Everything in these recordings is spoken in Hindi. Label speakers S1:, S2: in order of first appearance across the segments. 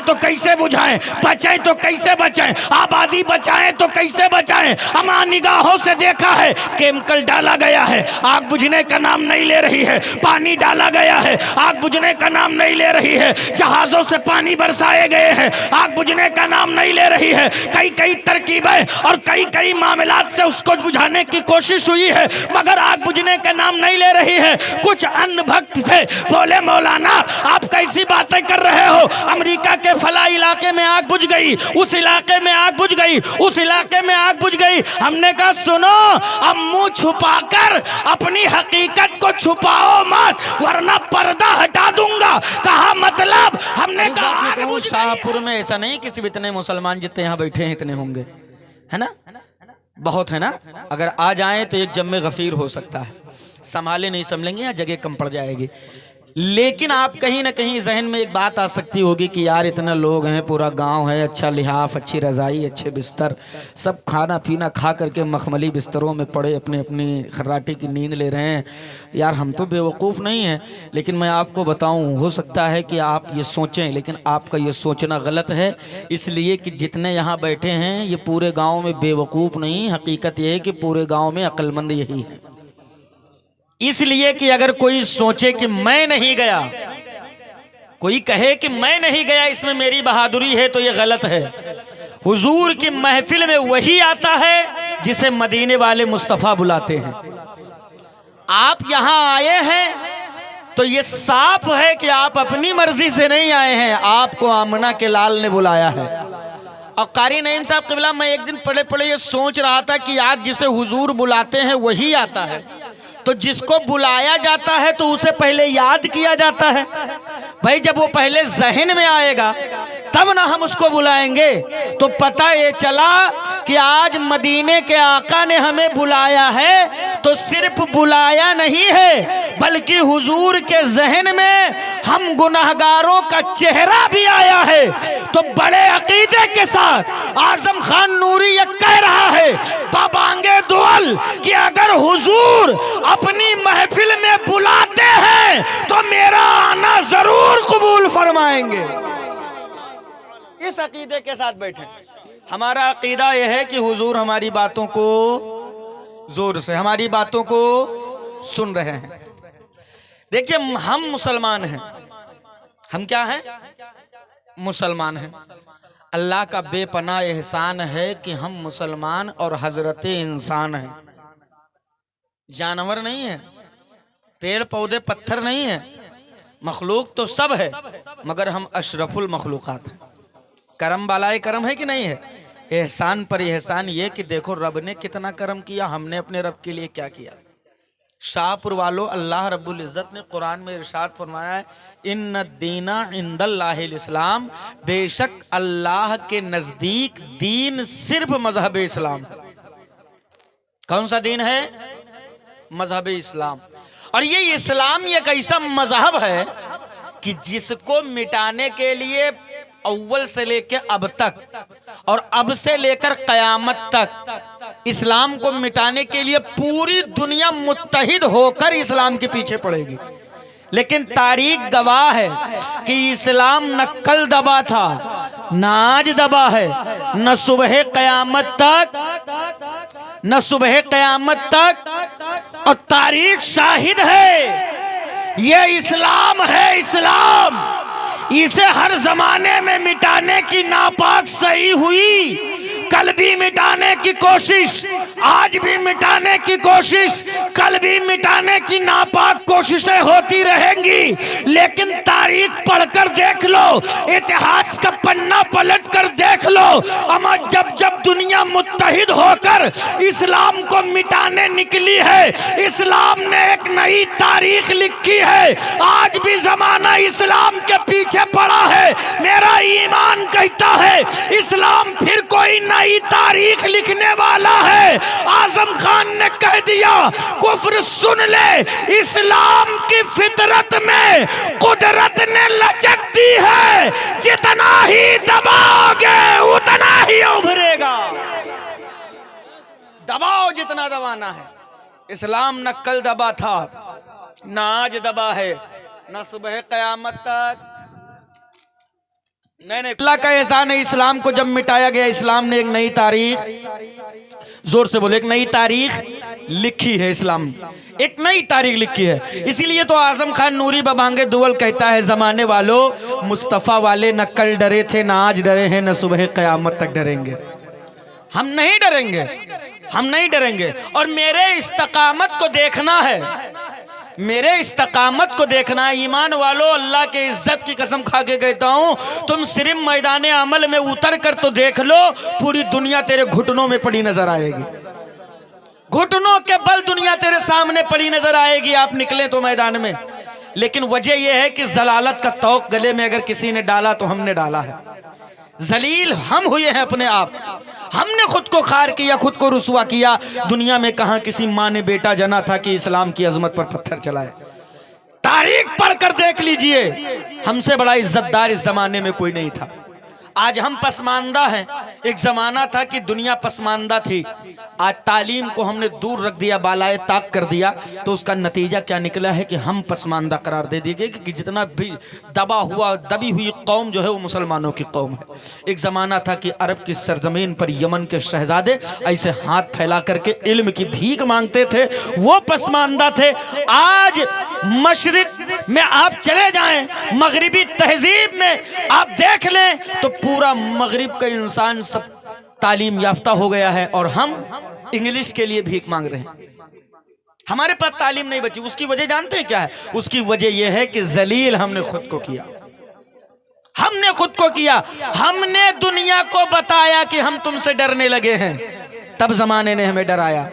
S1: तो कैसे बुझाएं, बचाएं तो कैसे बचाएं, आबादी बचाएं तो कैसे बचाएं। हमारी निगाहों से देखा है केमिकल डाला गया है, आग बुझने का नाम नहीं ले रही है। पानी डाला गया है, आग बुझने का नाम नहीं ले रही है। जहाज़ों से पानी बरसाए गए हैं, आग बुझने का नाम नहीं ले रही है। कई कई तरकीबें और कई कई मामलात से उसको बुझाने की कोशिश हुई है, मगर आग बुझने का नाम नहीं ले रही है। कुछ अंधभक्त थे, बोले मौलाना आप कैसी बातें कर रहे हो, अमेरिका के फला इलाके में आग बुझ गई, उस इलाके में आग बुझ गई, उस इलाके में आग बुझ गई। हमने कहा सुनो, अब मुंह छुपाकर अपनी हकीकत को छुपाओ मत, वरना पर्दा हटा दूंगा। कहा मतलब, हमने कहा आग बुझ गई।
S2: शाहपुर में ऐसा नहीं किसी भी इतने मुसलमान जितने यहाँ बैठे हैं इतने होंगे, है ना, बहुत है ना। अगर आ जाएं तो एक जम्मे गफीर हो सकता है, संभाले नहीं संभलेंगे या जगह कम पड़ जाएगी। लेकिन आप कहीं ना कहीं जहन में एक बात आ सकती होगी कि यार इतने लोग हैं, पूरा गांव है, अच्छा लिहाफ, अच्छी रज़ाई, अच्छे बिस्तर, सब खाना पीना खा करके मखमली बिस्तरों में पड़े अपने अपनी खर्राटे की नींद ले रहे हैं। यार हम तो बेवकूफ़ नहीं हैं, लेकिन मैं आपको बताऊं, हो सकता है कि आप ये सोचें, लेकिन आपका ये सोचना गलत है। इसलिए कि जितने यहाँ बैठे हैं ये पूरे गाँव में बेवकूफ़ नहीं, हकीकत ये है कि पूरे गाँव में अक्लमंद यही है। इसलिए कि अगर कोई सोचे कि मैं नहीं गया, कोई कहे कि मैं नहीं गया, इसमें मेरी बहादुरी है, तो ये गलत है। हुजूर की महफिल में वही आता है जिसे मदीने वाले मुस्तफ़ा बुलाते हैं। आप यहाँ आए हैं तो ये साफ है कि आप अपनी मर्जी से नहीं आए हैं, आपको आमना के लाल ने बुलाया है। और कारी नईम साहब क़िबला, मैं एक दिन पढ़े पढ़े ये सोच रहा था कि यार जिसे हुजूर बुलाते हैं वही आता है, तो जिसको बुलाया जाता है तो उसे पहले याद किया जाता है। भाई जब वो पहले जहन में आएगा तब ना हम उसको बुलाएंगे। तो पता ये चला कि आज मदीने के आका ने हमें बुलाया है, तो सिर्फ बुलाया नहीं है बल्कि हुजूर के जहन में हम गुनाहगारों का चेहरा भी आया है। तो बड़े अकीदे के साथ आजम खान नूरी ये कह रहा है बाबांगे दुअल कि अगर हुजूर अपनी महफिल में बुलाते हैं तो मेरा आना जरूर कबूल फरमाएंगे। इस अकीदे के साथ बैठे। हमारा अकीदा यह है कि हुजूर हमारी बातों को जोर से, हमारी बातों को सुन रहे हैं। देखिए हम मुसलमान हैं, हम क्या हैं, मुसलमान हैं। अल्लाह का बेपनाह एहसान है कि हम मुसलमान और हजरत इंसान हैं। जानवर नहीं है, पेड़ पौधे पत्थर नहीं है, मखलूक तो सब है, मगर हम अशरफुल मखलूकात हैं। करम बालाए करम है कि नहीं है। एहसान पर एहसान ये कि देखो रब ने कितना करम किया, हमने अपने रब के लिए क्या किया। शाहपुर वालों, अल्लाह रब्बुल इज़्ज़त ने कुरान में इरशाद फरमाया है, इन्ना दीना इंदल्लाहिल इस्लाम, बेशक अल्लाह के नज़दीक दीन सिर्फ मजहब इस्लाम है। कौन सा दीन है, मजहब इस्लाम। और ये इस्लाम एक ऐसा मजहब है कि जिसको मिटाने के लिए अव्वल से लेकर अब तक और अब से लेकर कयामत तक इस्लाम को मिटाने के लिए पूरी दुनिया मुत्तहिद होकर इस्लाम के पीछे पड़ेगी। लेकिन तारीख गवाह है कि इस्लाम न कल दबा था, न आज दबा है, न सुबह कयामत तक, न सुबह कयामत तक। और तारीख शाहिद है, ये इस्लाम है, इस्लाम। इसे हर जमाने में मिटाने की नापाक सही हुई, कल भी मिटाने की कोशिश, आज भी मिटाने की कोशिश, कल भी मिटाने की नापाक कोशिशें होती रहेंगी। लेकिन तारीख पढ़कर देख लो, इतिहास का पन्ना पलट कर देख लो, अमा जब जब दुनिया मुत्तहिद होकर इस्लाम को मिटाने निकली है, इस्लाम ने एक नई तारीख लिखी है। आज भी जमाना इस्लाम के पीछे पड़ा है। मेरा ईमान कहता है इस्लाम फिर कोई नई तारीख लिखने वाला है। आजम खान ने कह दिया कुफ्र सुन ले, इस्लाम की फितरत में कुदरत ने लचक दी है, जितना ही दबाओगे उतना ही उभरेगा। दबाओ जितना दबाना है। इस्लाम न कल दबा था, न आज दबा है, न सुबह कयामत तक नहीं, अल्लाह का एहसान है, इस्लाम को जब मिटाया गया, इस्लाम ने एक नई तारीख, जोर से बोले, एक नई तारीख लिखी है। इस्लाम एक नई तारीख लिखी है। इसीलिए तो आजम खान नूरी बबांगे दुवल कहता है, जमाने वालों मुस्तफ़ा वाले न कल डरे थे, ना आज डरे हैं, न सुबह क़यामत तक डरेंगे। हम नहीं डरेंगे, हम नहीं डरेंगे। और मेरे इस्तकामत को देखना है, मेरे इस्तकामत को देखना है। ईमान वालों, अल्लाह के इज्जत की कसम खा के कहता हूँ, तुम सिर्फ मैदान अमल में उतर कर तो देख लो, पूरी दुनिया तेरे घुटनों में पड़ी नजर आएगी। घुटनों के बल दुनिया तेरे सामने पड़ी नजर आएगी, आप निकले तो मैदान में। लेकिन वजह यह है कि जलालत का तौक गले में अगर किसी ने डाला तो हमने डाला है। जलील हम हुए हैं अपने आप, हमने खुद को खार किया, खुद को रुसवा किया। दुनिया में कहां किसी माँ ने बेटा जना था कि इस्लाम की अजमत पर पत्थर चलाए। तारीख पढ़कर देख लीजिए, हमसे बड़ा इज्जतदार इस जमाने में कोई नहीं था। आज हम पसमानदा हैं। एक जमाना था कि दुनिया पसमानदा थी, आज तालीम को हमने दूर रख दिया, बालाए ताक कर दिया। तो उसका नतीजा क्या निकला है कि हम पसमानदा करार दे दिए कि जितना भी दबी हुई कौम जो है वो मुसलमानों की कौम है। एक ज़माना था कि अरब की सरजमीन पर यमन के शहजादे ऐसे हाथ फैला करके इल्म की भीख मांगते थे, वो पसमानदा थे। आज मशरिक में आप चले जाएं, मगरिबी तहजीब में आप देख लें तो पूरा मगरिब का इंसान सब तालीम याफ्ता हो गया है और हम इंग्लिश के लिए भीख मांग रहे हैं। हमारे पास तालीम नहीं बची। उसकी वजह जानते हैं क्या है? उसकी वजह यह है कि जलील हमने खुद को किया, हमने खुद को किया। हमने दुनिया को बताया कि हम तुमसे डरने लगे हैं, तब जमाने ने हमें डराया।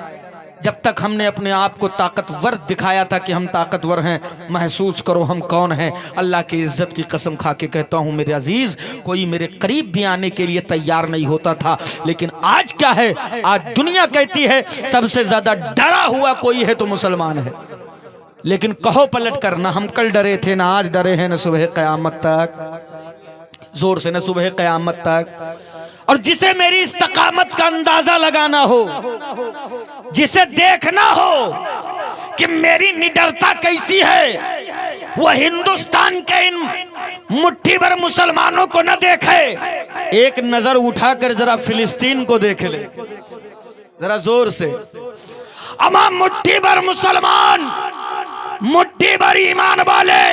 S2: जब तक हमने अपने आप को ताकतवर दिखाया था कि हम ताकतवर हैं, महसूस करो हम कौन हैं। अल्लाह की इज्जत की कसम खा के कहता हूँ मेरे अजीज, कोई मेरे करीब भी आने के लिए तैयार नहीं होता था। लेकिन आज क्या है? आज दुनिया कहती है सबसे ज्यादा डरा हुआ कोई है तो मुसलमान है। लेकिन कहो पलट कर, ना हम कल डरे थे, ना आज डरे हैं, न सुबह क़यामत तक, जोर से, न सुबह क़यामत तक। और जिसे मेरी इस्तकामत का अंदाजा लगाना हो, जिसे देखना हो कि मेरी निडरता कैसी है, वह हिंदुस्तान के इन मुट्ठी भर मुसलमानों को न देखे, एक नजर उठाकर जरा फिलिस्तीन को देख ले, जरा जोर से। अमा मुट्ठी भर मुसलमान, मुट्ठी भर ईमान वाले,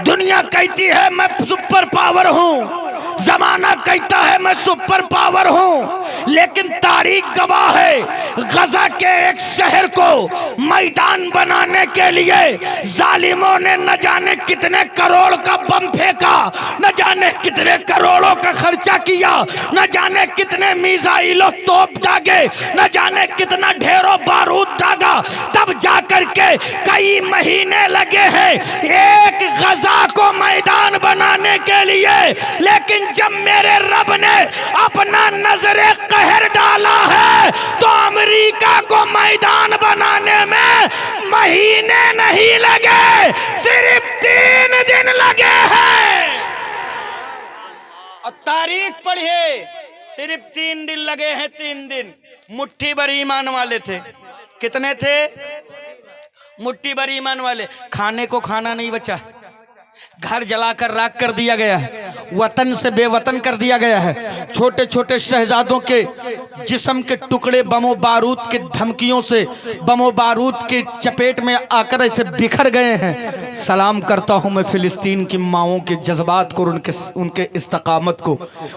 S2: दुनिया कहती है मैं सुपर पावर हूं, जमाना कहता है मैं सुपर पावर हूं, लेकिन तारीख गवाह है गजा के एक शहर को मैदान बनाने के लिए जालिमों ने न जाने कितने करोड़ का बम फेंका, न जाने कितने करोड़ों का खर्चा किया, न जाने कितने मिसाइलों तोप दागे, न जाने कितना ढेरों बारूद दागा, तब जाकर के कई महीने लगे हैं एक गजा को मैदान बनाने के लिए। लेकिन जब मेरे रब ने अपना नजरे कहर डाला है तो अमेरिका को मैदान बनाने में महीने नहीं लगे, सिर्फ 3 दिन लगे हैं। और तारीख पढ़िए, सिर्फ 3 दिन लगे हैं, 3 दिन। मुट्ठी भर ईमान वाले थे। कितने थे? मुट्ठी भर ईमान वाले। खाने को खाना नहीं बचा, घर जलाकर राख कर दिया गया है, वतन से बेवतन कर दिया गया है। छोटे छोटे शहजादों के जिस्म के टुकड़े बमो बारूद के धमकियों से, बमो बारूद के चपेट में आकर ऐसे बिखर गए हैं। सलाम करता हूं मैं फिलिस्तीन की माओं के जज्बात को, उनके इस्तकामत को।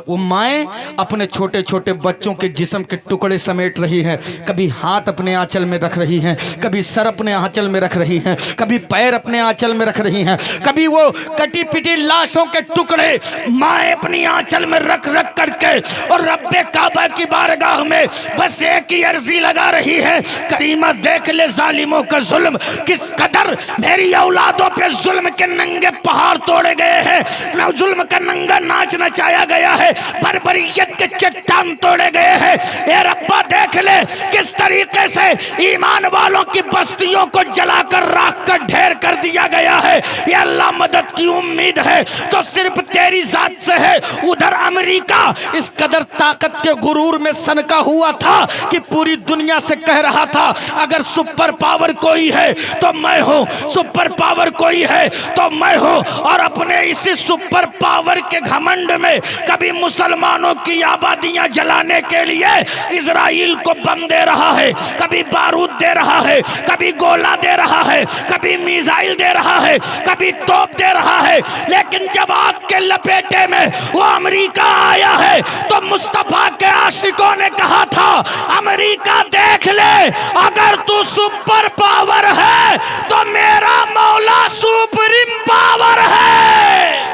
S2: वो माएँ अपने छोटे छोटे बच्चों के जिस्म के टुकड़े समेट रही हैं, कभी हाथ अपने आंचल में रख रही हैं, कभी सर अपने आंचल में रख रही हैं, कभी पैर अपने आंचल में रख रही हैं, कभी वो कटी पिटी लाशों के टुकड़े माए अपनी आंचल में रख रख करके और रब्बे काबा की बारगाह में बस एक ही अर्जी लगा रही है, करीमा देख ले जालिमों का जुल्म किस कदर मेरी औलादों पे जुल्म के नंगे पहाड़ तोड़े गए हैं, न जुल्म का नंगा नाच नचाया गया है, बर्बरियत के चट्टान तोड़े गए हैं। ए रब्बा देख ले किस तरीके से ईमान वालों की बस्तियों को जलाकर राख कर ढेर कर दिया गया है। ये अल्लाह मदद की उम्मीद है तो सिर्फ तेरी जात से है। उधर अमेरिका इस कदर ताकत के गुरूर में सनका हुआ था कि पूरी दुनिया से
S1: कह रहा था अगर सुपर पावर कोई है तो मैं हूँ, सुपर पावर कोई है तो मैं हूँ। और अपने इसी सुपर पावर के घमंड में कभी मुसलमानों की आबादियां जलाने के लिए इजराइल को बम दे रहा है, कभी बारूद दे रहा है, कभी गोला दे रहा है, कभी मिसाइल दे रहा है, कभी तोप दे रहा है। लेकिन जब आग के लपेटे में वो अमेरिका आया है तो मुस्तफा के आशिकों ने कहा था अमेरिका देख ले, अगर तू सुपर पावर है तो मेरा मौला सुप्रीम पावर है।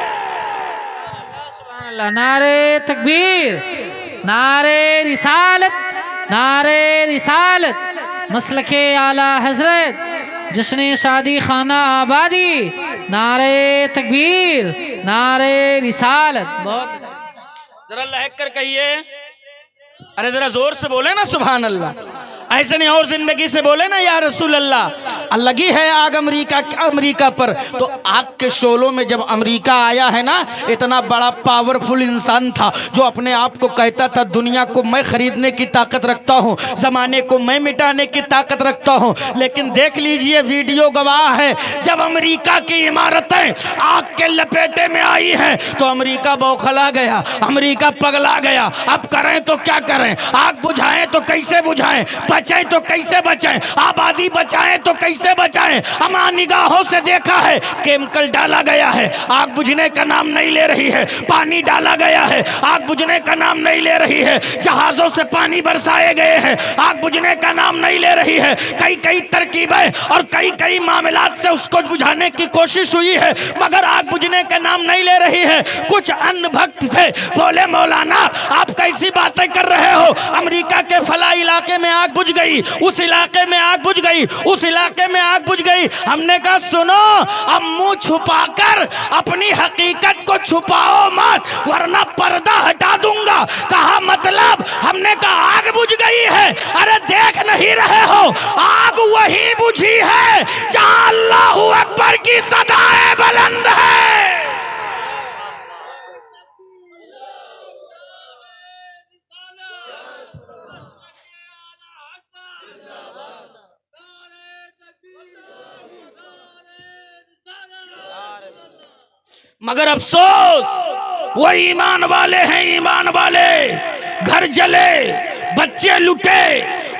S3: नारे तकबीर, नारे रिसालत, नारे रिसालत, मसलके आला हजरत, जश्न शादी खाना आबादी, नारे तकबीर, नारे रिसालत। बहुत अच्छा,
S2: जरा लहक कर कहिए, अरे जरा जोर से बोले ना सुभान अल्लाह। ऐसे नहीं और जिंदगी से बोले ना या रसूल अल्लाह। लगी है आग अमेरिका पर, तो आग के शोलों में जब अमेरिका आया है ना, इतना बड़ा पावरफुल इंसान था जो अपने आप को कहता था दुनिया को मैं खरीदने की ताकत रखता हूँ, जमाने को मैं मिटाने की ताकत रखता हूँ। लेकिन देख लीजिए वीडियो गवाह है, जब अमेरिका की इमारतें आग के लपेटे में आई हैं तो अमेरिका बौखला गया, अमेरिका पगला गया। अब करें तो क्या करें, आग बुझाएं तो कैसे बुझाएं, बचाएं तो कैसे बचाएं, आबादी बचाएं तो कैसे बचाएं। हमारी निगाहों से देखा है केमिकल डाला गया है, आग बुझने का नाम नहीं ले रही है, पानी डाला गया है, आग बुझने का नाम नहीं ले रही है, जहाजों से पानी बरसाए गए हैं, आग बुझने का नाम नहीं ले रही है। कई कई तरकीबें और कई कई मामलात से उसको बुझाने की कोशिश हुई है, मगर आग बुझने का नाम नहीं ले रही है। कुछ अन्य भक्त थे, बोले मौलाना आप कैसी बातें कर रहे हो, अमेरिका के फला इलाके में आग बुझ गई, उस इलाके में आग बुझ गई, उस इलाके में आग बुझ गई। हमने कहा सुनो, अब मुंह छुपाकर अपनी हकीकत को छुपाओ मत वरना पर्दा हटा दूंगा। कहा मतलब, हमने कहा आग बुझ गई है, अरे देख नहीं रहे हो आग वही बुझी है जहां अल्लाहू अकबर की सदाएं बुलंद है। मगर अफसोस वो ईमान वाले हैं, ईमान वाले, घर जले, बच्चे लुटे,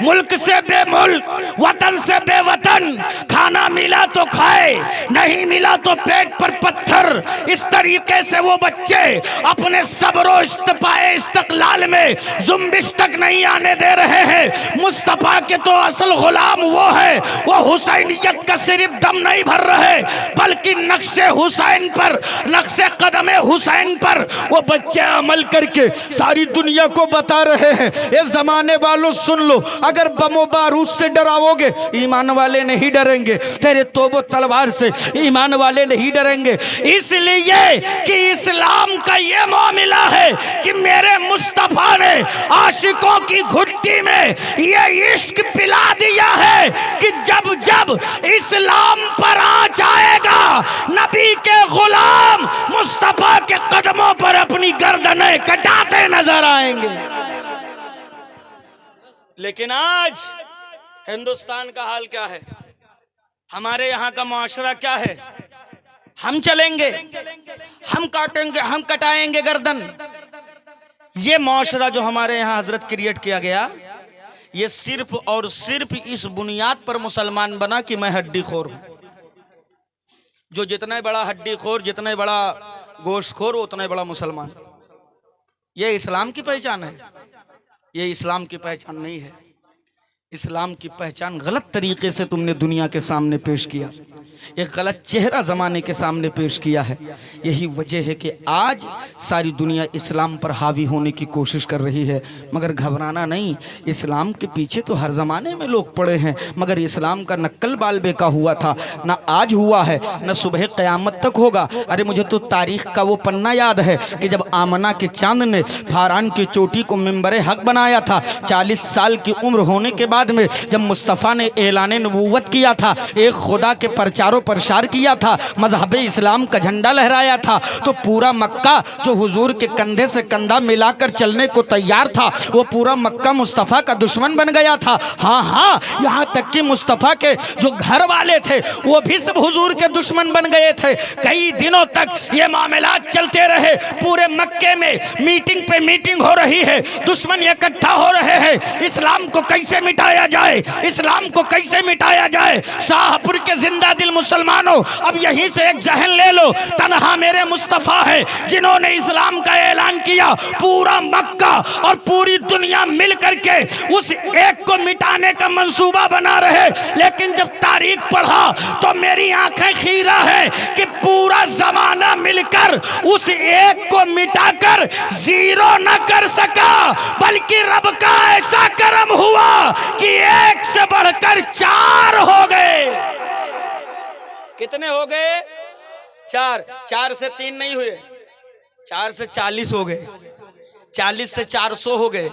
S2: मुल्क से बेमुल्क, वतन से बेवतन, खाना मिला तो खाए, नहीं मिला तो पेट पर पत्थर। इस तरीके से वो बच्चे अपने सब्रो इस्तफाए इस्तकलाल में जुम्बिश तक नहीं आने दे रहे हैं। मुस्तफा के तो असल गुलाम वो है, वो हुसैनियत का सिर्फ दम नहीं भर रहे बल्कि नक्शे हुसैन पर, नक्शे कदम हुसैन पर वो बच्चे अमल करके सारी दुनिया को बता रहे हैं। ये जमाने वालों सुन लो, अगर बमो बारूद से डराओगे ईमान वाले नहीं डरेंगे, तेरे तोबो तलवार से ईमान वाले नहीं डरेंगे। इसलिए कि इस्लाम का ये मामला है कि मेरे मुस्तफा ने आशिकों की घुट्टी में ये इश्क पिला दिया है कि जब जब इस्लाम पर आ जाएगा नबी के गुलाम मुस्तफा के कदमों पर अपनी गर्दनें कटाते नजर आएंगे। लेकिन आज हिंदुस्तान का हाल क्या है, हमारे यहाँ का मुआशरा क्या है? हम चलेंगे, हम काटेंगे, हम कटाएंगे गर्दन। ये मुआशरा जो हमारे यहाँ हजरत क्रिएट किया गया, ये सिर्फ और सिर्फ इस बुनियाद पर मुसलमान बना कि मैं हड्डी खोर हूं। जो जितना बड़ा हड्डी खोर, जितना बड़ा गोश्त खोर, उतना बड़ा मुसलमान। ये इस्लाम की पहचान है? ये इस्लाम की पहचान नहीं है। इस्लाम की पहचान गलत तरीके से तुमने दुनिया के सामने पेश किया, एक गलत चेहरा ज़माने के सामने पेश किया है। यही वजह है कि आज सारी दुनिया इस्लाम पर हावी होने की कोशिश कर रही है। मगर घबराना नहीं, इस्लाम के पीछे तो हर ज़माने में लोग पड़े हैं, मगर इस्लाम का नक्कल बाल बेका हुआ था, ना आज हुआ है, ना सुबह क़यामत तक होगा। अरे मुझे तो तारीख़ का वो पन्ना याद है कि जब आमना के चांद ने फारान की चोटी को मिंबर हक बनाया था, 40 साल की उम्र होने के बाद बाद में जब मुस्तफ़ा ने ऐलान नबूवत किया था, एक खुदा के प्रचारों प्रसार किया था, मजहब इस्लाम का झंडा लहराया था, तो पूरा मक्का जो हुजूर के कंधे से कंधा मिलाकर चलने को तैयार था, वो पूरा मक्का मुस्तफ़ा का दुश्मन बन गया था। हाँ हाँ, यहाँ तक कि मुस्तफ़ा के जो घर वाले थे वो भी सब हुजूर के दुश्मन बन गए थे। कई दिनों तक ये मामलात चलते रहे। पूरे मक्के में मीटिंग पे मीटिंग हो रही है, दुश्मन इकट्ठा हो रहे हैं। इस्लाम को कैसे मिटाया जाए, इस्लाम को कैसे मिटाया जाए। शाहपुर के जिंदा दिल मुसलमानों, अब यहीं से एक जहन ले लो, तन्हा मेरे मुस्तफ़ा है जिन्होंने इस्लाम का ऐलान किया। पूरा मक्का और पूरी दुनिया मिल करके उस एक को मिटाने का मंसूबा बना रहे, लेकिन जब तारीख पढ़ा तो मेरी आंखें खीरा है कि पूरा जमाना मिलकर उस एक को मिटाकर जीरो न कर सका, बल्कि रब का ऐसा करम हुआ कि एक से बढ़कर 4 हो गए। कितने हो गए? 4। 4 से 3 नहीं हुए, 4 से 40 हो गए, 40 से 400 हो गए,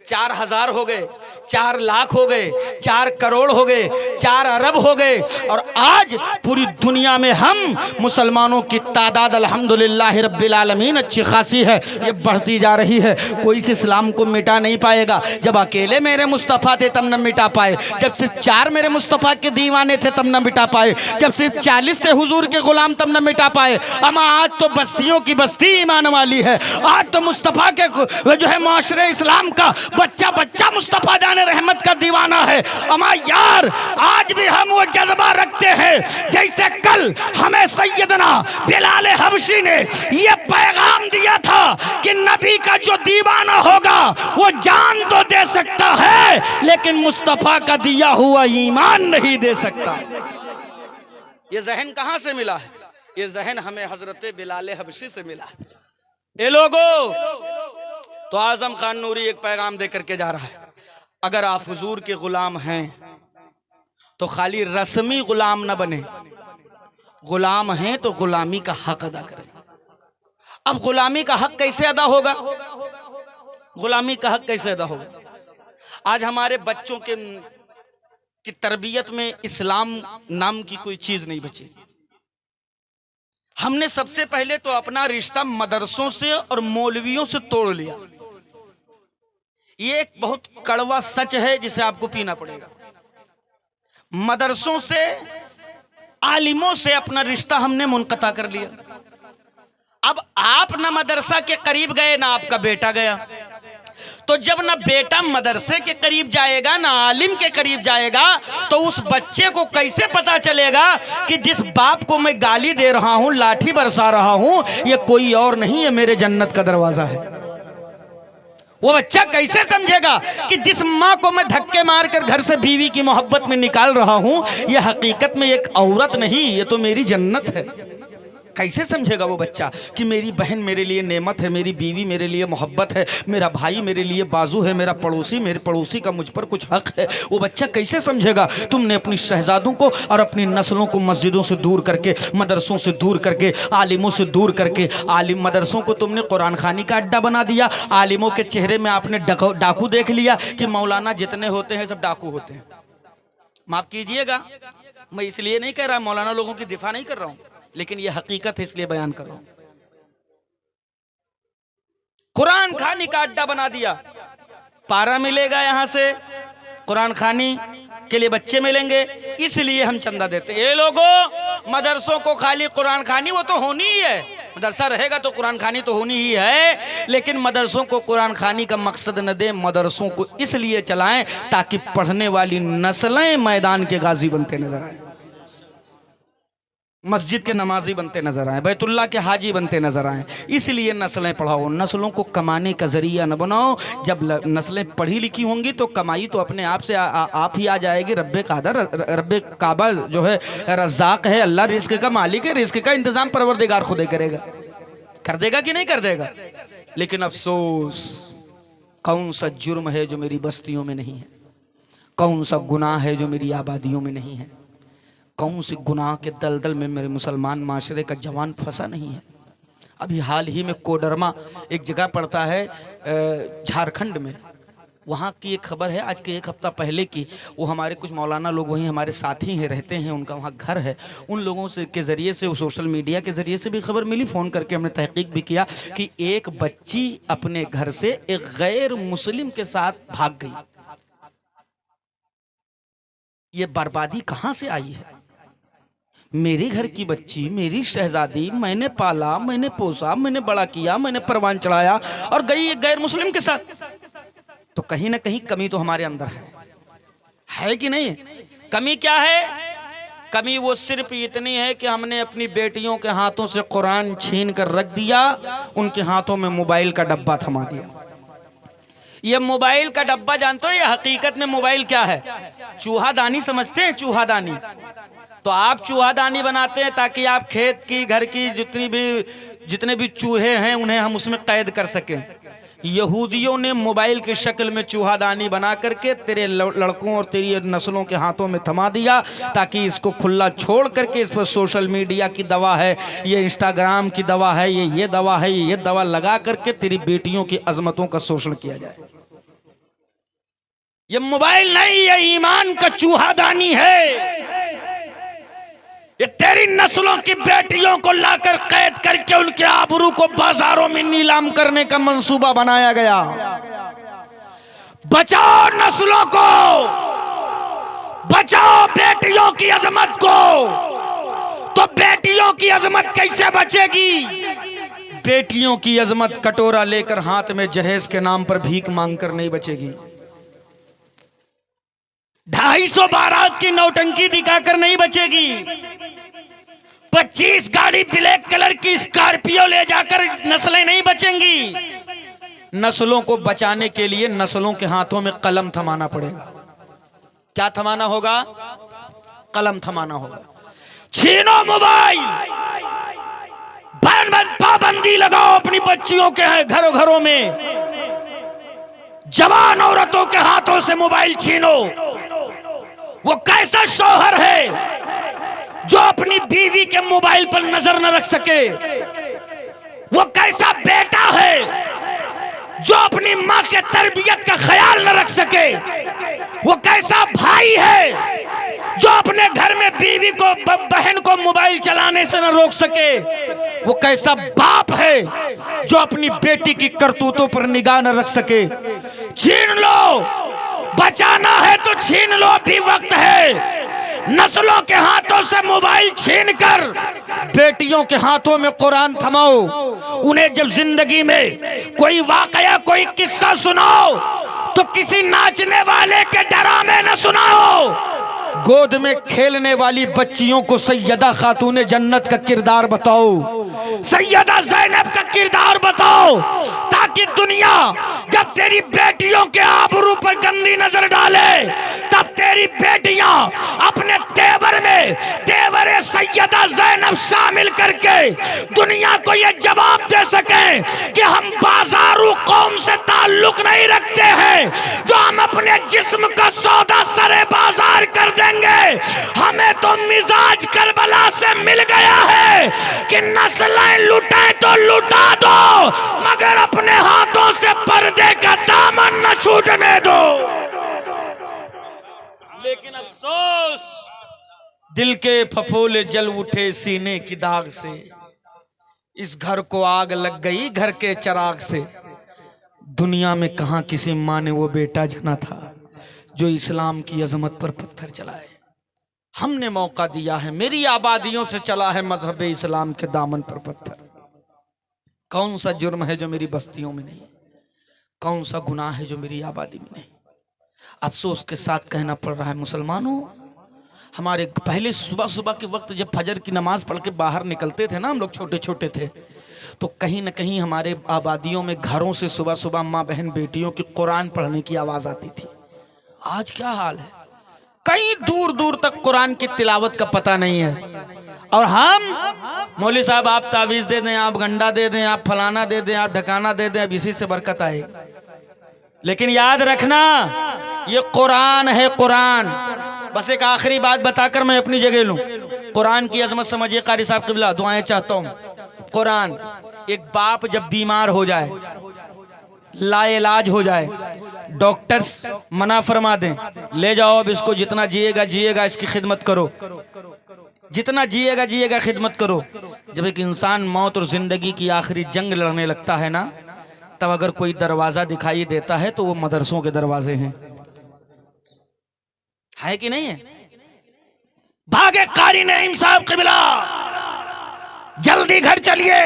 S2: 4000 हो गए, 4 लाख हो गए, 4 करोड़ हो गए, 4 अरब हो गए। और आज पूरी दुनिया में हम मुसलमानों की तादाद अल्हम्दुलिल्लाह रब्बिल आलमीन अच्छी खासी है, ये बढ़ती जा रही है। कोई इस इस्लाम को मिटा नहीं पाएगा। जब अकेले मेरे मुस्तफ़ा थे तब न मिटा पाए, जब सिर्फ 4 मेरे मुस्तफ़ा के दीवाने थे तब न मिटा पाए, जब सिर्फ 40 थे हुजूर के गुलाम तब न मिटा पाए। अमा आज तो बस्तियों की बस्ती ईमान वाली है। आज तो मुस्तफ़ा के जो है माशरे इस्लाम का बच्चा बच्चा मुस्तफ़ा जाने रहमत का दीवाना है। अमा यार, आज भी हम वो जज्बा रखते हैं जैसे कल हमें सैयदना बिलाल हबशी ने ये पैगाम दिया था कि नबी का जो दीवाना होगा वो जान तो दे सकता है, लेकिन मुस्तफ़ा का दिया हुआ ईमान नहीं दे सकता। ये जहन कहां से मिला है? ये जहन हमें हजरत बिलाल हबशी से मिला है। ये लोगों तो आजम खान नूरी एक पैगाम दे करके जा रहा है, अगर आप हुजूर के गुलाम हैं तो खाली रस्मी गुलाम न बने, गुलाम हैं तो गुलामी का हक अदा करें। अब गुलामी का हक कैसे अदा होगा? गुलामी का हक कैसे अदा होगा? आज हमारे बच्चों की तरबियत में इस्लाम नाम की कोई चीज नहीं बची। हमने सबसे पहले तो अपना रिश्ता मदरसों से और मौलवियों से तोड़ लिया। ये एक बहुत कड़वा सच है जिसे आपको पीना पड़ेगा। मदरसों से, आलिमों से अपना रिश्ता हमने मुनक़ता कर लिया। अब आप ना मदरसा के करीब गए ना आपका बेटा गया, तो जब ना बेटा मदरसे के करीब जाएगा ना आलिम के करीब जाएगा, तो उस बच्चे को कैसे पता चलेगा कि जिस बाप को मैं गाली दे रहा हूं, लाठी बरसा रहा हूं, ये कोई और नहीं, ये मेरे जन्नत का दरवाजा है। वो बच्चा कैसे समझेगा कि जिस माँ को मैं धक्के मारकर घर से बीवी की मोहब्बत में निकाल रहा हूं, ये हकीकत में एक औरत नहीं, ये तो मेरी जन्नत है। कैसे समझेगा वो बच्चा कि मेरी बहन मेरे लिए नेमत है, मेरी बीवी मेरे लिए मोहब्बत है, मेरा भाई मेरे लिए बाजू है, मेरा पड़ोसी, मेरे पड़ोसी का मुझ पर कुछ हक है? वो बच्चा कैसे समझेगा? तुमने अपनी शहजादों को और अपनी नस्लों को मस्जिदों से दूर करके, मदरसों से दूर करके, आलिमों से दूर करके, आलिम मदरसों को तुमने कुरान खानी का अड्डा बना दिया। आलिमों के चेहरे में आपने डाकू देख लिया कि मौलाना जितने होते हैं सब डाकू होते हैं। माफ़ कीजिएगा, मैं इसलिए नहीं कह रहा, मौलाना लोगों की दिफा नहीं कर रहा हूँ, लेकिन यह हकीकत है इसलिए बयान कर रहा हूं। कुरान खानी का अड्डा बना दिया। पारा मिलेगा, यहां से कुरान खानी के लिए बच्चे मिलेंगे, इसलिए हम चंदा देते हैं। ये लोगों, मदरसों को खाली कुरान खानी वो तो होनी ही है, मदरसा रहेगा तो कुरान खानी तो होनी ही है, लेकिन मदरसों को कुरान खानी का मकसद न दें। मदरसों को इसलिए चलाएं ताकि पढ़ने वाली नस्लें मैदान के गाजी बनते नजर आए, मस्जिद के नमाजी बनते नजर आए, बैतुल्लाह के हाजी बनते नजर आए। इसलिए नस्लें पढ़ाओ, नस्लों को कमाने का जरिया न बनाओ। जब नस्लें पढ़ी लिखी होंगी तो कमाई तो अपने आप से आप ही आ जाएगी। रब्बे काबा जो है रज़्ज़ाक़ है, अल्लाह रिस्क का मालिक है, रिस्क का इंतजाम परवरदिगार खुदे करेगा। कर देगा कि नहीं कर देगा? लेकिन अफसोस, कौन सा जुर्म है जो मेरी बस्तियों में नहीं है? कौन सा गुनाह है जो मेरी आबादियों में नहीं है? कौन से गुनाह के दलदल में मेरे मुसलमान माशरे का जवान फंसा नहीं है? अभी हाल ही में कोडरमा एक जगह पड़ता है झारखंड में, वहाँ की एक खबर है आज के 1 हफ्ता पहले की, वो हमारे कुछ मौलाना लोग वहीं हमारे साथी हैं, रहते हैं, उनका वहाँ घर है, उन लोगों से के ज़रिए से, वो सोशल मीडिया के ज़रिए से भी खबर मिली, फ़ोन करके हमने तहकीक भी किया कि एक बच्ची अपने घर से एक गैर मुस्लिम के साथ भाग गई। ये बर्बादी कहाँ से आई है? मेरे घर की बच्ची, मेरी शहजादी, मैंने पाला, मैंने पोसा, मैंने बड़ा किया, मैंने परवान चढ़ाया, और गई एक गैर मुस्लिम के साथ। तो कहीं ना कहीं कमी तो हमारे अंदर है कि नहीं? कमी क्या है? कमी वो सिर्फ इतनी है कि हमने अपनी बेटियों के हाथों से कुरान छीन कर रख दिया, उनके हाथों में मोबाइल का डब्बा थमा दिया। ये मोबाइल का डब्बा जानते हो, ये हकीकत में मोबाइल क्या है? चूहादानी समझते हैं? चूहादानी। तो आप चूहादानी बनाते हैं ताकि आप खेत की, घर की जितने भी चूहे हैं उन्हें हम उसमें कैद कर सकें। यहूदियों ने मोबाइल की शक्ल में चूहादानी बना करके तेरे लड़कों और तेरी नस्लों के हाथों में थमा दिया, ताकि इसको खुला छोड़ करके इस पर सोशल मीडिया की दवा है, ये इंस्टाग्राम की दवा है, ये दवा है, ये दवा लगा करके तेरी बेटियों की अजमतों का शोषण किया जाए।
S1: ये मोबाइल नहीं, ये ईमान का चूहादानी है। ये तेरी नस्लों की बेटियों को लाकर कैद करके उनके आबरू को बाजारों में नीलाम करने का मंसूबा बनाया गया। बचाओ नस्लों को, बचाओ बेटियों की अजमत को। तो बेटियों की अजमत कैसे बचेगी?
S2: बेटियों की अजमत कटोरा लेकर हाथ में जहेज के नाम पर भीख मांगकर नहीं बचेगी।
S1: 250 बारात की नौटंकी दिखाकर नहीं बचेगी। 25 गाड़ी ब्लैक कलर की स्कॉर्पियो ले जाकर नस्लें नहीं बचेंगी।
S2: नस्लों को बचाने के लिए नस्लों के हाथों में कलम थमाना पड़ेगा। क्या थमाना होगा? कलम थमाना होगा।
S1: छीनो मोबाइल, पाबंदी लगाओ अपनी बच्चियों के घरों घरों में। जवान औरतों के हाथों से मोबाइल छीनो। वो कैसा शौहर है जो अपनी बीवी के मोबाइल पर नजर न रख सके? वो कैसा बेटा है जो अपनी मां के तरबियत का ख्याल न रख सके? वो कैसा भाई है जो अपने घर में बीवी को, बहन को मोबाइल चलाने से न रोक सके? वो कैसा बाप है जो अपनी बेटी की करतूतों पर निगाह न रख सके? छीन लो, बचाना है तो छीन लो, अभी वक्त है। नस्लों के हाथों से मोबाइल छीनकर बेटियों के हाथों में कुरान थमाओ। उन्हें जब जिंदगी में कोई वाकया, कोई किस्सा सुनाओ तो किसी नाचने वाले के ड्रामे न सुनाओ।
S2: गोद में खेलने वाली बच्चियों को सैयदा खातून जन्नत का किरदार बताओ,
S1: सैयदा ज़ैनब का किरदार बताओ, ताकि दुनिया जब तेरी बेटियों के आबरू पर गंदी नजर डाले तब तेरी बेटियां अपने तेवर में तेवर सैयदा ज़ैनब शामिल करके दुनिया को ये जवाब दे सकें कि हम बाजारू कौम से ताल्लुक नहीं रखते हैं, जो हम अपने जिस्म का सौदा सरे बाजार कर देंगे। हमें तो मिजाज करबला से मिल गया है कि नस्लें लुटाए तो लुटा दो, मगर अपने हाथों से पर्दे का दामन न छूटने दो।
S2: लेकिन अफसोस, दिल के फफोले जल उठे सीने की दाग से, इस घर को आग लग गई घर के चिराग से। दुनिया में कहां किसी माँ ने वो बेटा जना था जो इस्लाम की अजमत पर पत्थर चलाए। हमने मौका दिया है, मेरी आबादियों से चला है मजहब इस्लाम के दामन पर पत्थर। कौन सा जुर्म है जो मेरी बस्तियों में नहीं? कौन सा गुनाह है जो मेरी आबादी में नहीं? अफसोस के साथ कहना पड़ रहा है मुसलमानों, हमारे पहले सुबह सुबह के वक्त जब फजर की नमाज पढ़ के बाहर निकलते थे ना, हम लोग छोटे छोटे थे, तो कहीं ना कहीं हमारे आबादियों में घरों से सुबह सुबह माँ बहन बेटियों की कुरान पढ़ने की आवाज़ आती थी। आज क्या हाल है? कहीं दूर दूर तक कुरान की तिलावत का पता नहीं है। और हम मौलवी साहब आप तावीज दे दें, आप गंडा दे दें, आप फलाना दे दें, आप ढकाना दे दें, अब इसी से बरकत आए। लेकिन याद रखना ये कुरान है, कुरान। बस एक आखिरी बात बताकर मैं अपनी जगह लूं। कुरान की अजमत समझिए कारी साहब क़िबला, दुआएं चाहता हूं। कुरान, एक बाप जब बीमार हो जाए, लाइलाज हो जाए, डॉक्टर्स मना फरमा दें, ले जाओ अब इसको, जितना जिएगा जिएगा इसकी खिदमत करो, जितना जिएगा जिएगा खिदमत करो। जब एक इंसान मौत और जिंदगी की आखिरी जंग लड़ने लगता है ना, तब अगर कोई दरवाजा दिखाई देता है तो वो मदरसों के दरवाजे हैं, है कि नहीं है?
S1: भागे कारी नईम साहब क़िबला, जल्दी घर चलिए,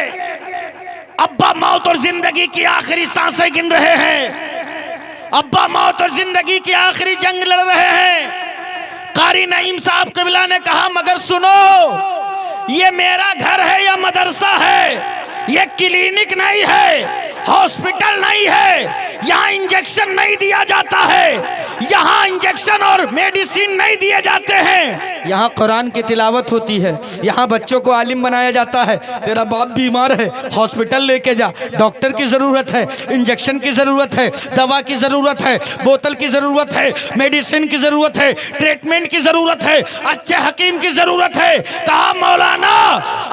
S1: अब्बा मौत और जिंदगी की आखिरी सांसें गिन रहे हैं, अब्बा मौत और जिंदगी की आखिरी जंग लड़ रहे हैं। कारी नईम साहब क़िबला ने कहा मगर सुनो, ये मेरा घर है या मदरसा है, ये क्लिनिक नहीं है, हॉस्पिटल नहीं है, यहाँ इंजेक्शन नहीं दिया जाता है, यहाँ इंजेक्शन और मेडिसिन नहीं दिए जाते हैं,
S2: यहाँ कुरान की तिलावत होती है, यहाँ बच्चों को आलिम बनाया जाता है। तेरा बाप बीमार है, हॉस्पिटल लेके जा, डॉक्टर की ज़रूरत है, इंजेक्शन की ज़रूरत है, दवा की ज़रूरत है, बोतल की ज़रूरत है, मेडिसिन की ज़रूरत है, ट्रीटमेंट की ज़रूरत है, अच्छे हकीम की ज़रूरत है। कहा मौलाना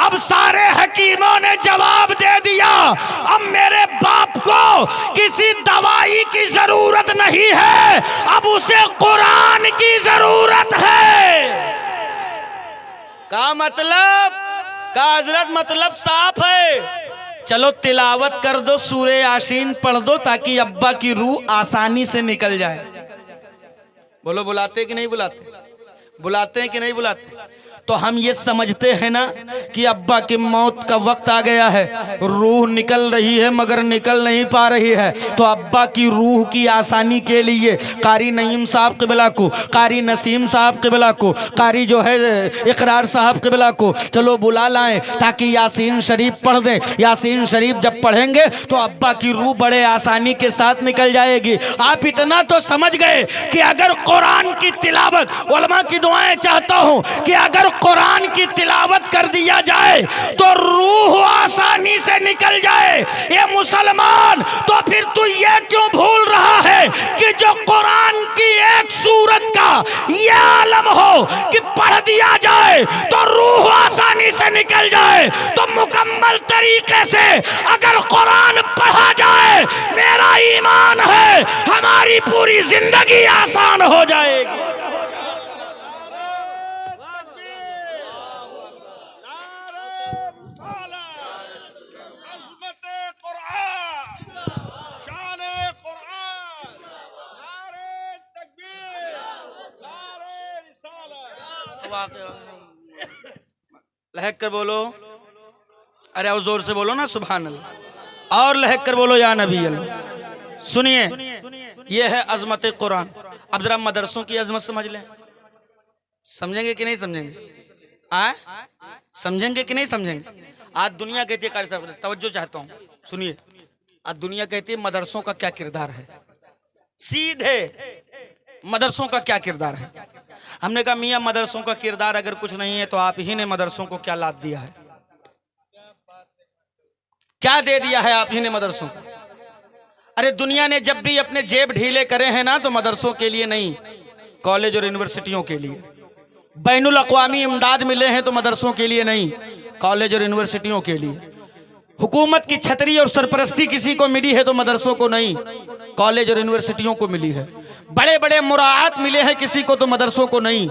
S2: अब सारे हकीमों ने जवाब दे दिया, अब मेरे बाप को किसी दवाई की ज़रूरत नहीं है, अब उसे कुरान की ज़रूरत है। का मतलब, का हजरत मतलब साफ है, चलो तिलावत कर दो, सूरे यासीन पढ़ दो, ताकि अब्बा की रूह आसानी से निकल जाए। बोलो बुलाते कि नहीं बुलाते? बुलाते हैं कि नहीं बुलाते? तो हम ये समझते हैं ना कि अब्बा की मौत का वक्त आ गया है, रूह निकल रही है मगर निकल नहीं पा रही है, तो अब्बा की रूह की आसानी के लिए कारी नईम साहब क़िबला को, कारी नसीम साहब क़िबला को, कारी जो है इकरार साहब क़िबला को चलो बुला लाएं, ताकि यासीन शरीफ पढ़ दें। यासीन शरीफ जब पढ़ेंगे तो अब्बा की रूह बड़े आसानी के साथ निकल जाएगी। आप इतना तो समझ गए कि अगर कुरान की तिलावत, उलमा की दुआएं चाहता हूँ कि अगर कुरान की तिलावत कर दिया जाए तो रूह आसानी से निकल जाए। ये मुसलमान, तो फिर तू ये क्यों भूल रहा है कि जो कुरान की एक सूरत का ये आलम हो कि पढ़ दिया जाए तो रूह आसानी से निकल जाए, तो मुकम्मल तरीके से अगर कुरान पढ़ा जाए, मेरा ईमान है हमारी पूरी जिंदगी आसान हो जाएगी। लहक कर बोलो, अरे और जोर से बोलो ना सुभान अल्लाह, और लहक कर बोलो या नबी अल्लाह। सुनिए, ये है अजमत कुरान। अब जरा मदरसों की अजमत समझ लें। समझेंगे कि नहीं समझेंगे? समझेंगे कि नहीं समझेंगे? आज दुनिया कहती है, कारी साहब तवज्जो चाहता हूँ, सुनिए, आज दुनिया कहती है मदरसों का क्या किरदार है। सीधे मदरसों का क्या किरदार है? हमने कहा मियाँ मदरसों का किरदार अगर कुछ नहीं है तो आप ही ने मदरसों को क्या लाद दिया है, क्या दे दिया है आप ही ने मदरसों को? अरे दुनिया ने जब भी अपने जेब ढीले करे हैं ना, तो मदरसों के लिए नहीं, कॉलेज और यूनिवर्सिटियों के लिए। बैनुल अक़वामी इमदाद मिले हैं तो मदरसों के लिए नहीं, कॉलेज और यूनिवर्सिटियों के लिए। हुकूमत की छतरी और सरपरस्ती किसी को मिली है तो मदरसों को नहीं, कॉलेज और यूनिवर्सिटियों को मिली है। बड़े बड़े मुराआत मिले हैं किसी को तो मदरसों को नहीं,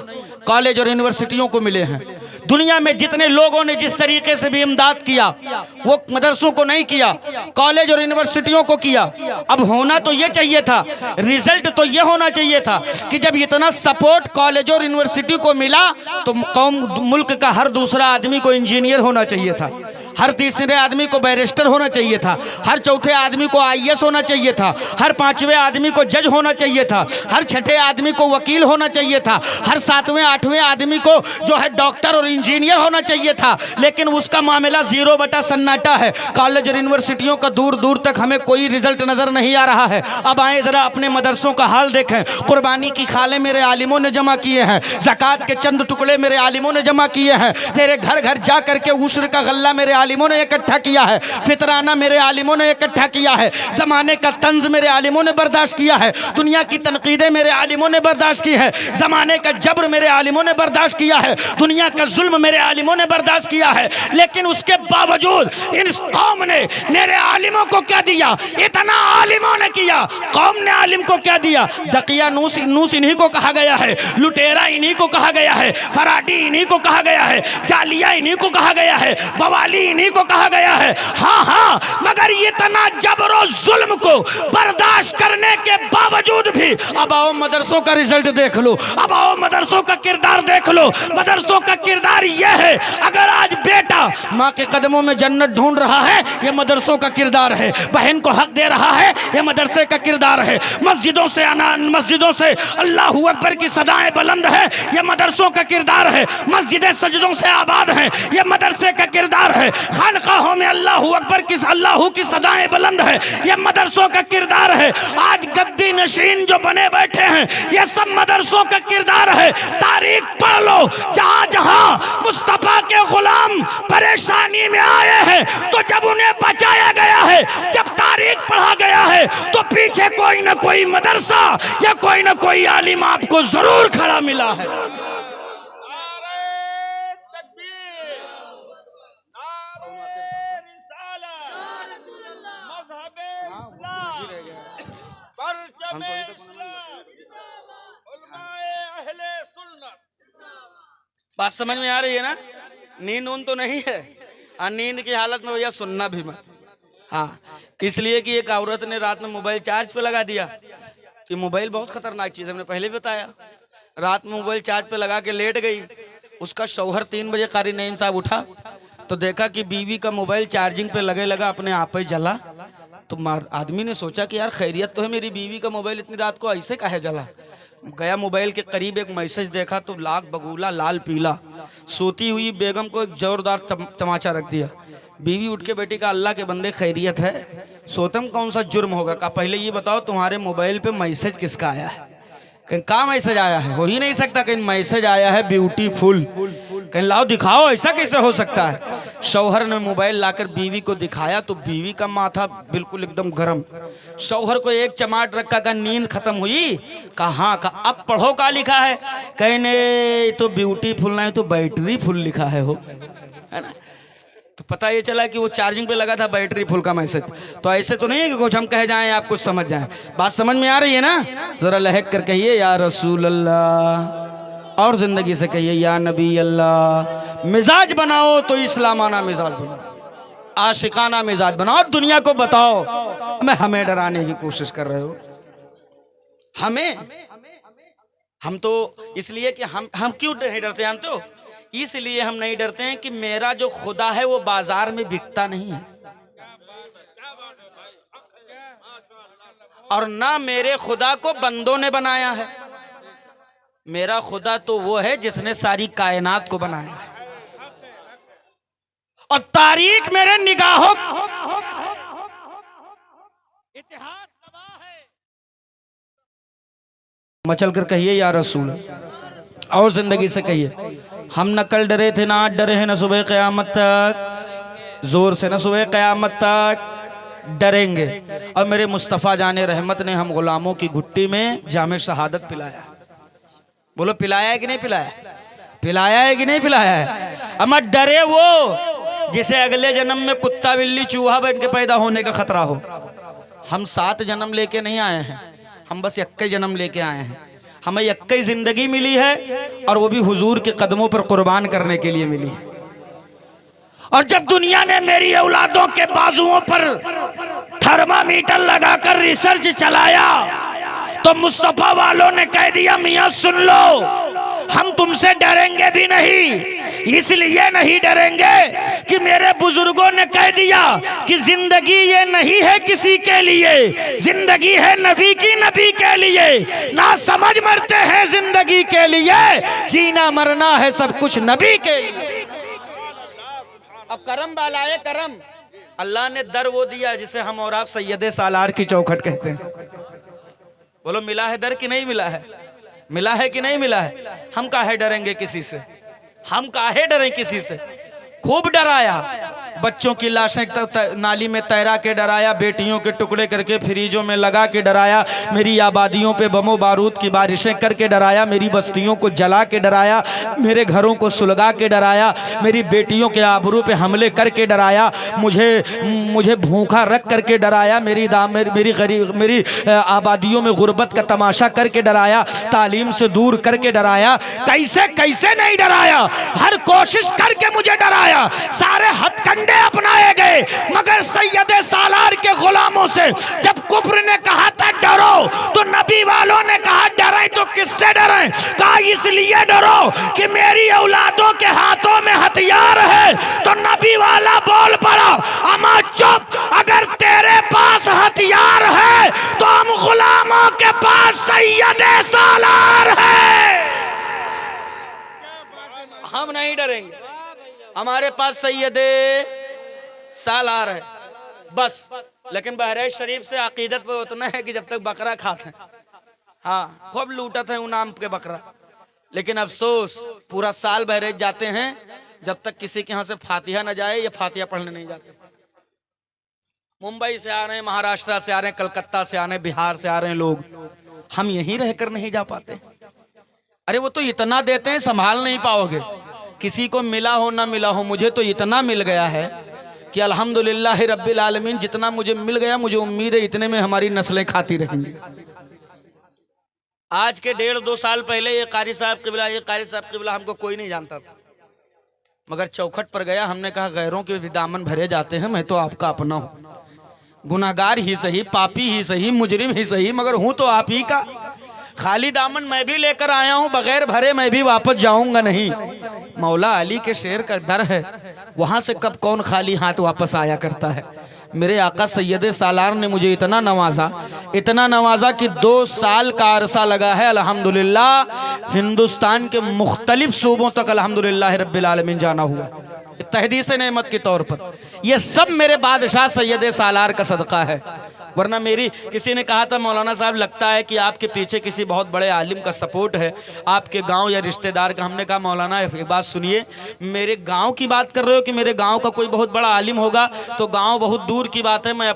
S2: कॉलेज और यूनिवर्सिटियों को मिले हैं। दुनिया में जितने लोगों ने जिस तरीके से भी इमदाद किया वो मदरसों को नहीं किया, कॉलेज और यूनिवर्सिटियों को किया। अब होना तो ये चाहिए था, रिजल्ट तो ये होना चाहिए था कि जब इतना सपोर्ट कॉलेज और यूनिवर्सिटी को मिला तो कौम मुल्क का हर दूसरा आदमी को इंजीनियर होना चाहिए था, हर तीसरे आदमी को बैरिस्टर होना चाहिए था, हर चौथे आदमी को IAS होना चाहिए था, हर पांचवें आदमी को जज होना चाहिए था, हर छठे आदमी को वकील होना चाहिए था, हर सातवें आठवें आदमी को जो है डॉक्टर और इंजीनियर होना चाहिए था। लेकिन उसका मामला 0 बटा सन्नाटा है। कॉलेज और यूनिवर्सिटियों का दूर दूर तक हमें कोई रिजल्ट नजर नहीं आ रहा है। अब आए जरा अपने मदरसों का हाल देखें। कुर्बानी की खाले मेरे आलिमों ने जमा किए हैं, ज़कात के चंद टुकड़े मेरे आलिमों ने जमा किए हैं, तेरे घर घर जा करके उश्र का गल्ला मेरे आलिमों ने इकट्ठा किया है, फितराना मेरे आलिमों ने इकट्ठा किया है, ज़माने का तंज मेरे आलिमों ने बर्दाश्त किया है, दुनिया की तनकीदें मेरे आलिमों ने बर्दाश्त की है, ज़माने का जबर मेरे आलिमों ने बर्दाश्त किया है, दुनिया का जुल्म मेरे आलिमों ने बर्दाश्त किया है। लेकिन उसके बावजूद इन कौम ने मेरे आलिमों को क्या दिया? इतना आलिमों ने किया, कौम ने आलिम को क्या दिया? दकिया नूस इन्हीं को कहा गया है, लुटेरा इन्हीं को कहा गया है, फराडी इन्हीं को कहा गया है, जालिया इन्हीं को कहा गया है, बवाली इन्हीं को कहा गया है। हाँ हाँ, मगर इतना जबर और जुल्म को बर्दाश्त करने के बावजूद भी अब आओ मदरसों का रिजल्ट देख लो, अब आओ मदरसों का किरदार देख लो। मदरसों का किरदार यह है, अगर आज बेटा माँ के कदमों में जन्नत ढूंढ रहा है, यह मदरसों का किरदार है। बहन को हक दे रहा है, यह मदरसे का किरदार है। मस्जिदों से अल्लाहू अकबर की सदाएं बुलंद है, यह मदरसों का किरदार है। मस्जिदें सजदों से आबाद हैं, यह मदरसे का किरदार है। खानकाहों में अल्लाहू अकबर की अल्लाहू की सदाएं बुलंद है, यह मदरसों का किरदार है। आज गद्दी नशीन जो बने बैठे हैं, यह सब मदरसों का किरदार है। तारीख पढ़ लो, जहां जहां मुस्तफा के गुलाम परेशानी में आए हैं, तो जब उन्हें बचाया गया है, जब तारीख पढ़ा गया है, तो पीछे कोई ना कोई मदरसा या कोई ना कोई आलिम आपको जरूर खड़ा मिला है। बात समझ में आ रही है ना? नींद उन तो नहीं है, नींद की हालत में भैया सुनना भी मत। हाँ, इसलिए कि एक औरत ने रात में मोबाइल चार्ज पे लगा दिया, कि मोबाइल बहुत खतरनाक चीज़, हमने पहले बताया। रात में मोबाइल चार्ज पे लगा के लेट गई, उसका शौहर 3 बजे कारी नईम साहब उठा तो देखा कि बीवी का मोबाइल चार्जिंग पे लगा अपने आप ही जला। तो आदमी ने सोचा कि यार खैरियत तो है, मेरी बीवी का मोबाइल इतनी रात को ऐसे काहे जला। गया मोबाइल के करीब, एक मैसेज देखा तो लाख बगूला लाल पीला, सोती हुई बेगम को एक जोरदार तमाचा रख दिया। बीवी उठ के बेटी का अल्लाह के बंदे खैरियत है? सोतम कौन सा जुर्म होगा? का पहले ये बताओ तुम्हारे मोबाइल पे मैसेज किसका आया है? कहीं का मैसेज आया है? हो ही नहीं सकता। कहीं मैसेज आया है ब्यूटीफुल, कहीं लाओ दिखाओ, ऐसा कैसे हो सकता है? शौहर ने मोबाइल लाकर बीवी को दिखाया तो बीवी का माथा बिल्कुल एकदम गर्म। शौहर को एक चमाट रखा, का नींद खत्म हुई? कहाँ का? अब पढ़ो का लिखा है? कहने तो ब्यूटीफुल नहीं तो बैटरी फुल लिखा है, हो है ना? तो पता ये चला कि वो चार्जिंग पे लगा था, बैटरी फुल का मैसेज। तो ऐसे तो नहीं है कि कुछ हम कह जाएं आप कुछ समझ जाएं। बात समझ में आ रही है ना? जरा लहक कर कहिए या रसूल अल्लाह, और जिंदगी से कहिए या नबी अल्लाह। मिजाज बनाओ तो इस्लामाना मिजाज बनाओ, आशिकाना मिजाज बनाओ, दुनिया को बताओ हमें डराने की कोशिश कर रहे हो। हम तो इसलिए कि हम क्यों नहीं डरते जानते हो? इसलिए हम नहीं डरते हैं कि मेरा जो खुदा है वो बाजार में बिकता नहीं है, और ना मेरे खुदा को बंदों ने बनाया है। मेरा खुदा तो वो है जिसने सारी कायनात को बनाया है, और तारीख मेरे निगाहों इतिहास गवाह है। मचल कर कहिए या रसूल, और जिंदगी से कहिए हम न कल डरे थे, ना आज डरे हैं, न सुबह क़यामत तक, जोर से न सुबह क़यामत तक डरेंगे। और मेरे मुस्तफ़ा जाने रहमत ने हम गुलामों की घुट्टी में जामे शहादत पिलाया। बोलो पिलाया है कि नहीं पिलाया? पिलाया है कि नहीं पिलाया है? अमर डरे वो जिसे अगले जन्म में कुत्ता बिल्ली चूहा बन के पैदा होने का खतरा हो। हम 7 जन्म लेके नहीं आए हैं, हम बस 1 जन्म लेके आए हैं। हमें 1 जिंदगी मिली है, और वो भी हुजूर के कदमों पर कुर्बान करने के लिए मिली है। और जब दुनिया ने मेरी औलादों के बाजुओं पर थर्मामीटर लगाकर रिसर्च चलाया, तो मुस्तफा वालों ने कह दिया मियां सुन लो, हम तुमसे डरेंगे भी नहीं। इसलिए नहीं डरेंगे कि मेरे बुजुर्गों ने कह दिया कि जिंदगी ये नहीं है किसी के लिए, जिंदगी है नबी की, नबी के लिए। ना समझ मरते हैं जिंदगी के लिए, जीना मरना है सब कुछ नबी के लिए। अब करम वालाए करम, अल्लाह ने दर वो दिया जिसे हम और आप सैयदे सालार की चौखट कहते हैं। बोलो मिला है दर कि नहीं मिला है? मिला है कि नहीं मिला है? हम काहे डरेंगे किसी से? हम काहे डरें किसी से? खूब डराया, बच्चों की लाशें नाली में तैरा के डराया, बेटियों के टुकड़े करके फ्रीजों में लगा के डराया, मेरी आबादियों पे बमो बारूद की बारिशें करके डराया, मेरी बस्तियों को जला के डराया, मेरे घरों को सुलगा के डराया, मेरी बेटियों के आबरू पे हमले करके डराया, मुझे भूखा रख करके डराया, मेरी आबादियों में गुर्बत का तमाशा करके डराया, तालीम से दूर करके डराया।
S1: कैसे कैसे नहीं डराया, हर कोशिश करके मुझे डराया, सारे हथकंडे अपनाए गए, मगर सैयदे सालार के गुलामों से जब कुफ्र ने कहा था डरो, तो नबी वालों ने कहा डरें तो किससे डरें? कहा इसलिए डरो कि मेरी औलादों के हाथों में हथियार है। तो नबी वाला बोल पड़ा, अमा चुप, अगर तेरे पास हथियार है तो हम गुलामों के पास सैयदे सालार है,
S2: हम नहीं डरेंगे, हमारे पास सैयदे सालार है बस। लेकिन बहराइच शरीफ से अकीदत पे उतना है कि जब तक बकरा खाते हैं, हाँ खूब लूटते हैं नाम के बकरा, लेकिन अफसोस पूरा साल बहराइच जाते हैं जब तक किसी के यहाँ से फातिहा न जाए या फातिहा पढ़ने नहीं जाते। मुंबई से आ रहे हैं, महाराष्ट्र से आ रहे हैं, कलकत्ता से आ रहे हैं, बिहार से आ रहे हैं लोग, हम यहीं रहकर नहीं जा पाते। अरे वो तो इतना देते हैं संभाल नहीं पाओगे, किसी को मिला हो ना मिला हो, मुझे तो इतना मिल गया है कि अल्हम्दुलिल्लाह रब्बिल आलमीन, जितना मुझे मिल गया मुझे उम्मीद है इतने में हमारी नस्लें खाती रहेंगी। आज के 1.5-2 साल पहले ये कारी साहब किबला हमको कोई नहीं जानता था, मगर चौखट पर गया, हमने कहा गैरों के भी दामन भरे जाते हैं, मैं तो आपका अपना हूँ, गुनाहगार ही सही, पापी ही सही, मुजरिम ही सही, मगर हूँ तो आप ही का। खाली दामन मैं भी लेकर आया हूँ, बगैर भरे मैं भी वापस जाऊंगा नहीं। मौला अली के शेर का डर है, वहां से कब कौन खाली हाथ वापस आया करता है। मेरे आका सैयदे सालार ने मुझे इतना नवाजा कि 2 साल का अरसा लगा है अल्हम्दुलिल्लाह हिंदुस्तान के मुख्तलिफ सूबों तक अल्हम्दुलिल्लाह रब्बिल आलमीन जाना हुआ, तहदीस नेमत के तौर पर। यह सब मेरे बादशाह सैयदे सालार का सदका है, वरना मेरी किसी ने कहा था मौलाना साहब लगता है कि आपके पीछे किसी बहुत बड़े आलिम का सपोर्ट है, आपके गांव या रिश्तेदार का। हमने कहा मौलाना एक बात सुनिए, मेरे गांव की बात कर रहे हो कि मेरे गांव का कोई बहुत बड़ा आलिम होगा? तो गांव बहुत दूर की बात है, मैं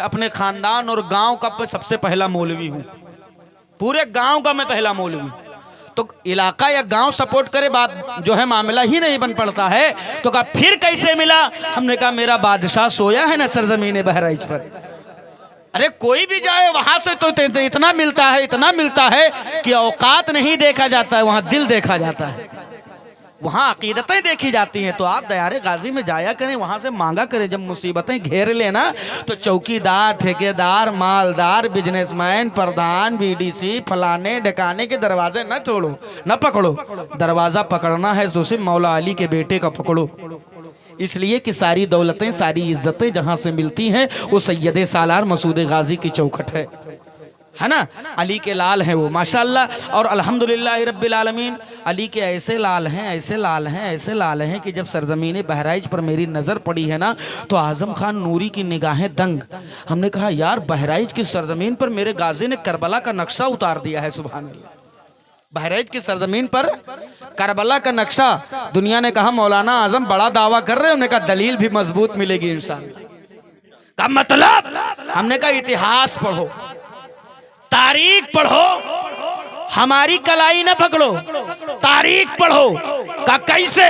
S2: अपने खानदान और गांव का सबसे पहला मौलवी हूँ, पूरे गांव का मैं पहला मौलवी। तो इलाका या गांव सपोर्ट करे बात जो है मामला ही नहीं बन पड़ता है। तो कहा फिर कैसे मिला? हमने कहा मेरा बादशाह सोया है ना सरजमीन बहराइच पर। अरे कोई भी जाए वहां से तो इतना मिलता है कि औकात नहीं देखा जाता है, वहां दिल देखा जाता है, वहां अकीदतें देखी जाती हैं। तो आप दयारे गाजी में जाया करें, वहां से मांगा करें। जब मुसीबतें घेर लेना तो चौकीदार, ठेकेदार, मालदार, बिजनेसमैन, प्रधान, बीडीसी, फलाने ढकाने के दरवाजे न छोड़ो, न पकड़ो। दरवाजा पकड़ना है तो सिर्फ मौला अली के बेटे का पकड़ो, इसलिए कि सारी दौलतें, सारी इज्जतें जहां से मिलती हैं वो सैयदे सालार मसूद गाजी की चौखट है ना। अली के लाल हैं वो माशाअल्लाह। और अल्हम्दुलिल्लाह रब्बिल आलमीन अली के ऐसे लाल हैं कि जब सरजमीन बहराइच पर मेरी नज़र पड़ी है ना तो आज़म खान नूरी की निगाहें दंग। हमने कहा यार बहराइच की सरजमीन पर मेरे गाजी ने करबला का नक्शा उतार दिया है, सुभान अल्लाह। बहराइच की सरजमीन पर करबला का नक्शा। दुनिया ने कहा मौलाना आजम बड़ा दावा कर रहे हैं, उन्होंने कहा दलील भी मजबूत मिलेगी इंशाअल्लाह। का मतलब हमने कहा इतिहास पढ़ो, तारीख पढ़ो, हमारी कलाई न पकड़ो, तारीख पढ़ो। का कैसे?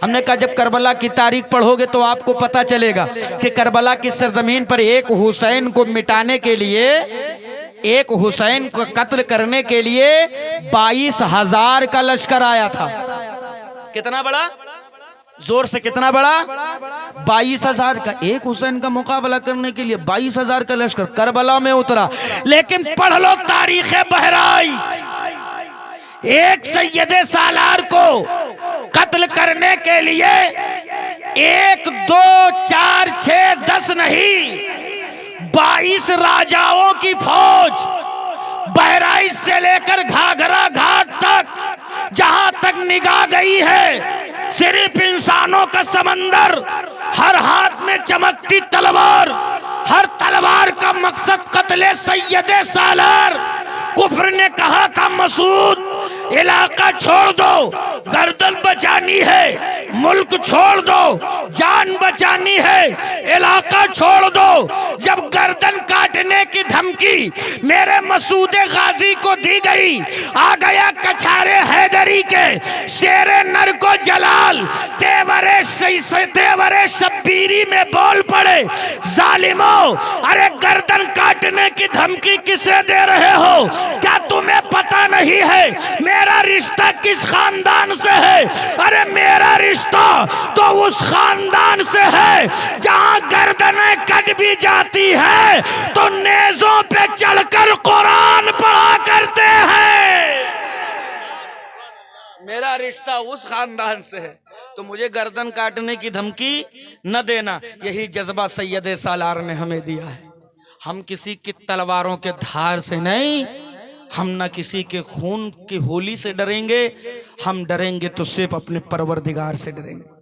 S2: हमने कहा जब करबला की तारीख पढ़ोगे तो आपको पता चलेगा कि करबला की सरजमीन पर एक हुसैन को मिटाने के लिए, एक हुसैन को कत्ल करने के लिए 22,000 का लश्कर आया था। कितना बड़ा? जोर से कितना बड़ा? 22,000 का। एक हुसैन का मुकाबला करने के लिए 22,000 का लश्कर करबला में उतरा। लेकिन पढ़ लो तारीख बहराइच, एक सैयदे सालार को कत्ल करने के लिए 1, 2, 4, 6, 10 नहीं 22 राजाओं की फौज बहराइच से लेकर घाघरा घाट तक, जहां तक निगाह गई है सिर्फ इंसानों का समंदर, हर हाथ में चमकती तलवार, हर तलवार का मकसद कत्ले सैयदे सालार। कुफ्र ने कहा था मसूद
S1: इलाका छोड़ दो, गर्दन बचानी है, मुल्क छोड़ दो, जान बचानी है, इलाका छोड़ दो। जब गर्दन काटने की धमकी मेरे मसूद गाजी को दी गई, आ गया कछारे हैदरी के शेरे नर को जलाल तेवरे शब्बीरी में बोल पड़े, जालिमो अरे गर्दन काटने की धमकी किसे दे रहे हो? क्या तुम्हें पता नहीं है मेरा रिश्ता किस खानदान से है? अरे मेरा रिश्ता तो उस खानदान से है जहां गर्दनें कट भी जाती है तो नेज़ों पे चढ़कर कुरान पढ़ा करते हैं।
S2: मेरा रिश्ता उस खानदान से है तो मुझे गर्दन काटने की धमकी न देना। यही जज्बा सैयद सालार ने हमें दिया है। हम किसी की तलवारों के धार से नहीं, हम न किसी के खून की होली से डरेंगे, हम डरेंगे तो सिर्फ अपने परवरदिगार से डरेंगे।